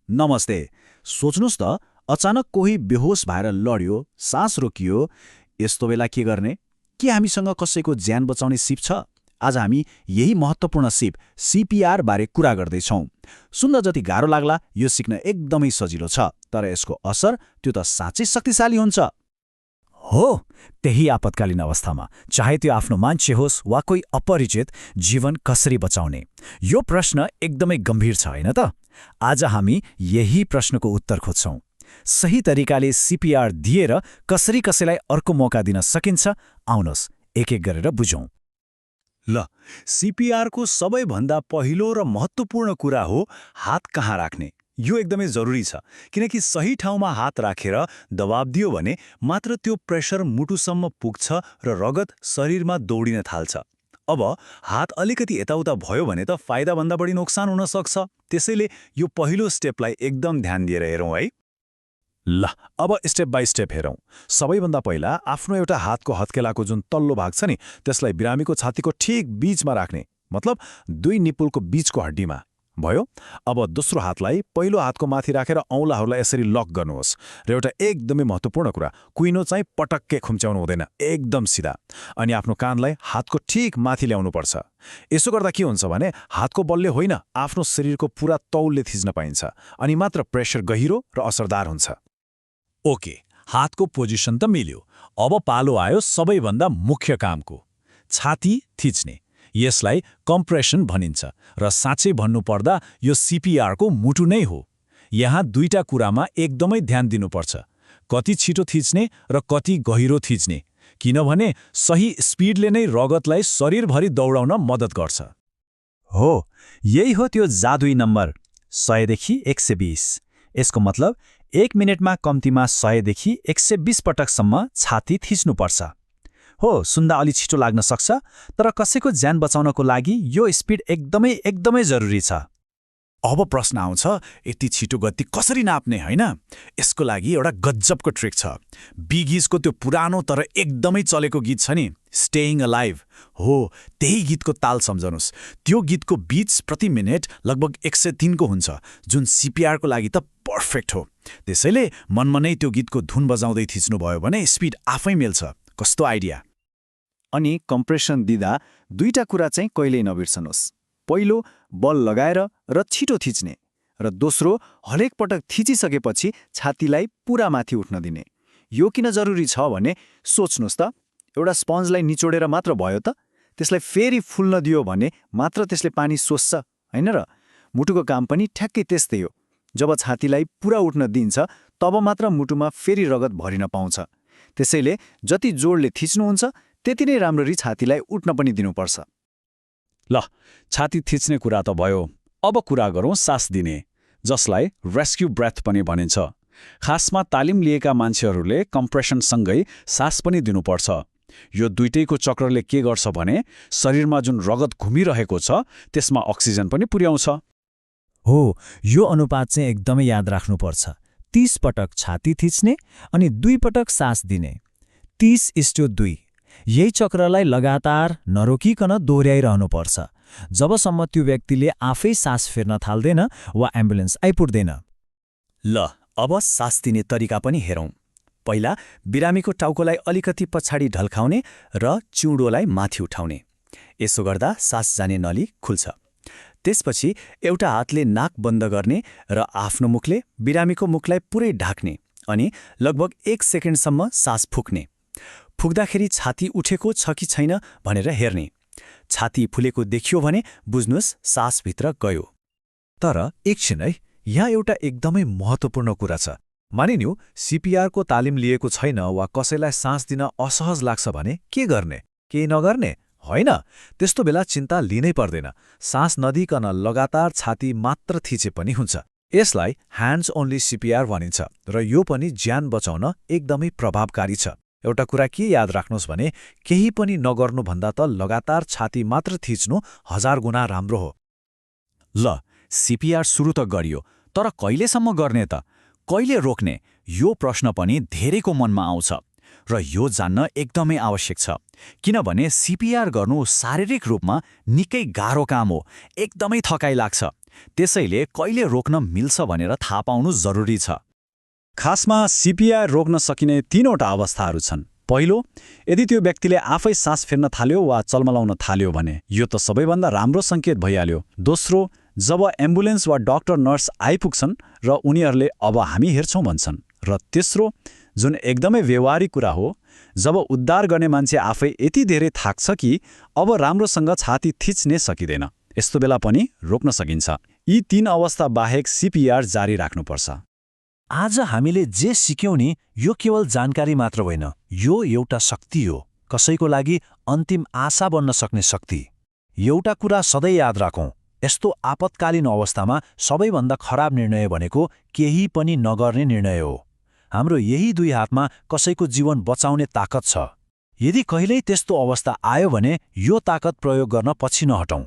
नमस्ते। सोच्नुस् त अचानक कोही बेहोस भएर लड्यो, सास रोकियो, यस्तो बेला के गर्ने? के हामीसँग कसैको ज्यान बचाउने सिप छ? आज हामी यही महत्त्वपूर्ण सिप सीपीआर बारे कुरा गर्दैछौँ। सुन्न जति गाह्रो लाग्ला, यो सिक्न एकदमै सजिलो छ, तर यसको असर त्यो त साँच्चै शक्तिशाली हुन्छ। हो, त्यही आपतकालीन अवस्थामा चाहे त्यो आफ्नो मान्छे होस् वा कोही अपरिचित, जीवन कसरी बचाउने? यो प्रश्न एकदमै गम्भीर छ, होइन त? आज हामी यही प्रश्नको उत्तर खोज्छौँ। सही तरिकाले सीपीआर दिएर कसरी कसैलाई अर्को मौका दिन सकिन्छ, आउनुहोस् एक एक गरेर बुझौँ। ल, सीपीआरको सबैभन्दा पहिलो र महत्त्वपूर्ण कुरा हो हात कहाँ राख्ने। यो एकदमै जरुरी छ, किनकि सही ठाउँमा हात राखेर दबाब दियो भने मात्र त्यो प्रेसर मुटुसम्म पुग्छ र रगत शरीरमा दौडिन थाल्छ। अब हात अलिकति यताउता भयो भने त फाइदाभन्दा बढी नोक्सान हुन सक्छ। त्यसैले यो पहिलो स्टेपलाई एकदम ध्यान दिएर हेरौँ है। ल, अब स्टेप बाई स्टेप हेरौँ। सबैभन्दा पहिला आफ्नो एउटा हातको हत्केलाको जुन तल्लो भाग छ नि, त्यसलाई बिरामीको छातीको ठिक बीचमा राख्ने, मतलब दुई निपुलको बीचको हड्डीमा भयो। अब दोस्रो हातलाई पहिलो हातको माथि राखेर औँलाहरूलाई यसरी लक गर्नुहोस्। र एउटा एकदमै महत्त्वपूर्ण कुरा, कुइनो चाहिँ पटक्कै खुम्च्याउनु हुँदैन, एकदम सिधा। अनि आफ्नो कानलाई हातको ठिक माथि ल्याउनुपर्छ। यसो गर्दा के हुन्छ भने हातको बलले होइन, आफ्नो शरीरको पुरा तौलले थिच्न पाइन्छ, अनि मात्र प्रेसर गहिरो र असरदार हुन्छ। ओके, हातको पोजिसन त मिल्यो। अब पालो आयो सबैभन्दा मुख्य कामको, छाती थिच्ने। यसलाई कम्प्रेसन भनिन्छ र साँच्चै भन्नुपर्दा यो सीपीआरको मुटु नै हो। यहाँ दुईटा कुरामा एकदमै ध्यान दिनुपर्छ, कति छिटो थिच्ने र कति गहिरो थिच्ने, किनभने सही स्पिडले नै रगतलाई शरीरभरि दौडाउन मद्दत गर्छ। हो, यही हो त्यो जादुई नम्बर 100 देखि 120। यसको मतलब 1 मिनेटमा कम्तीमा 100 देखि 120 पटकसम्म छाती थिच्नुपर्छ। हो, सुन्दा अलि छिटो लाग्न सक्छ, तर कसैको ज्यान बचाउनको लागि यो स्पिड एकदमै जरुरी छ। अब प्रश्न आउँछ, यति छिटो गति कसरी नाप्ने, होइन? यसको लागि एउटा गजबको ट्रिक छ। बिगिजको त्यो पुरानो तर एकदमै चलेको गीत छ नि, स्टेइङ अलाइभ। हो, त्यही गीतको ताल सम्झनुस्। त्यो गीतको बीट्स प्रति मिनेट लगभग 103 को हुन्छ, जुन सीपीआरको लागि त पर्फेक्ट हो। त्यसैले मनमा नै त्यो गीतको धुन बजाउँदै थिच्नुभयो भने स्पिड आफै मिल्छ। कस्तो आइडिया! अनि कम्प्रेसन दिँदा दुईटा कुरा चाहिँ कहिल्यै नबिर्सनुहोस्। पहिलो, बल लगाएर र छिटो थिच्ने, र दोस्रो, हरेक पटक थिचिसकेपछि छातीलाई पुरा माथि उठ्न दिने। यो किन जरुरी छ भने सोच्नुहोस् त, एउटा स्पन्जलाई निचोडेर मात्र भयो त? त्यसलाई फेरि फुल्न दियो भने मात्र त्यसले पानी सोस्छ, होइन र? मुटुको काम पनि ठ्याक्कै त्यस्तै हो। जब छातीलाई पुरा उठ्न दिन्छ, तब मात्र मुटुमा फेरि रगत भरिन पाउँछ। त्यसैले जति जोडले थिच्नुहुन्छ, त्यति नै राम्ररी छातीलाई उठ्न पनि दिनुपर्छ। ल, छाती थिच्ने कुरा त भयो। अब कुरा गरौँ सास दिने, जसलाई रेस्क्यु ब्रेथ पनि भनिन्छ। खासमा तालिम लिएका मान्छेहरूले कम्प्रेसनसँगै सास पनि दिनुपर्छ। यो दुईटैको चक्रले के गर्छ भने शरीरमा जुन रगत घुमिरहेको छ, त्यसमा अक्सिजन पनि पुर्याउँछ। हो, यो अनुपात चाहिँ एकदमै याद राख्नुपर्छ। 30 पटक छाती थिच्ने अनि 2 पटक सास दिने। 30:2। यही चक्रलाई लगातार नरोकिकन दोहोऱ्याइरहनुपर्छ, जबसम्म त्यो व्यक्तिले आफै सास फेर्न थाल्दैन वा एम्बुलेन्स आइपुग्दैन। ल, अब सास दिने तरिका पनि हेरौँ। पहिला बिरामीको टाउकोलाई अलिकति पछाडि ढल्काउने र चिउँडोलाई माथि उठाउने। यसो गर्दा सास जाने नली खुल्छ। त्यसपछि एउटा हातले नाक बन्द गर्ने र आफ्नो मुखले बिरामीको मुखलाई पुरै ढाक्ने अनि लगभग 1 सेकेन्डसम्म सास फुक्ने। फुक्दाखेरि छाती उठेको छ कि छैन भनेर हेर्ने। छाती फुलेको देखियो भने बुझ्नुहोस् सासभित्र गयो। तर एकछिन है, यहाँ एउटा एकदमै महत्त्वपूर्ण कुरा छ। मानिन्यो सीपीआरको तालिम लिएको छैन वा कसैलाई सास दिन असहज लाग्छ भने के गर्ने? केही नगर्ने? होइन, त्यस्तो बेला चिन्ता लिनै पर्दैन। सास नदिकन लगातार छाती मात्र थिचे पनि हुन्छ। यसलाई ह्यान्ड्स ओन्ली सीपीआर भनिन्छ र यो पनि ज्यान बचाउन एकदमै प्रभावकारी छ। एउटा कुरा के याद राख्नुहोस् भने केही पनि नगर्नुभन्दा त लगातार छाती मात्र थिच्नु 1000 गुणा राम्रो हो। ल, सीपीआर सुरु त गरियो, तर कहिलेसम्म गर्ने त? कहिले रोक्ने? यो प्रश्न पनि धेरैको मनमा आउँछ र यो जान्न एकदमै आवश्यक छ, किनभने सीपीआर गर्नु शारीरिक रूपमा निकै गाह्रो काम हो। एकदमै थकाइ लाग्छ। त्यसैले कहिले रोक्न मिल्छ भनेर थाहा पाउनु जरुरी छ। खासमा सिपिआर रोक्न सकिने 3वटा अवस्थाहरू छन्। पहिलो, यदि त्यो व्यक्तिले आफै सास फेर्न थाल्यो वा चल्मलाउन थाल्यो भने यो त सबैभन्दा राम्रो सङ्केत भइहाल्यो। दोस्रो, जब एम्बुलेन्स वा डाक्टर नर्स आइपुग्छन् र उनीहरूले अब हामी हेर्छौँ भन्छन्। र तेस्रो, जुन एकदमै व्यवहारिक कुरा हो, जब उद्धार गर्ने मान्छे आफै यति धेरै थाक्छ कि अब राम्रोसँग छाती थिच्नै सकिँदैन। यस्तो बेला पनि रोक्न सकिन्छ। यी 3 अवस्था बाहेक सिपिआर जारी राख्नुपर्छ। आज हामीले जे सिक्यौं नि, यो केवल जानकारी मात्र होइन, यो एउटा शक्ति हो, कसैको लागि अन्तिम आशा बन्न सक्ने शक्ति। एउटा कुरा सधैँ याद राखौं, यस्तो आपतकालीन अवस्थामा सबैभन्दा खराब निर्णय भनेको केही पनि नगर्ने निर्णय हो। हाम्रो यही 2 हातमा कसैको जीवन बचाउने ताकत छ। यदि कहिल्यै त्यस्तो अवस्था आयो भने यो ताकत प्रयोग गर्न पछि नहटौं।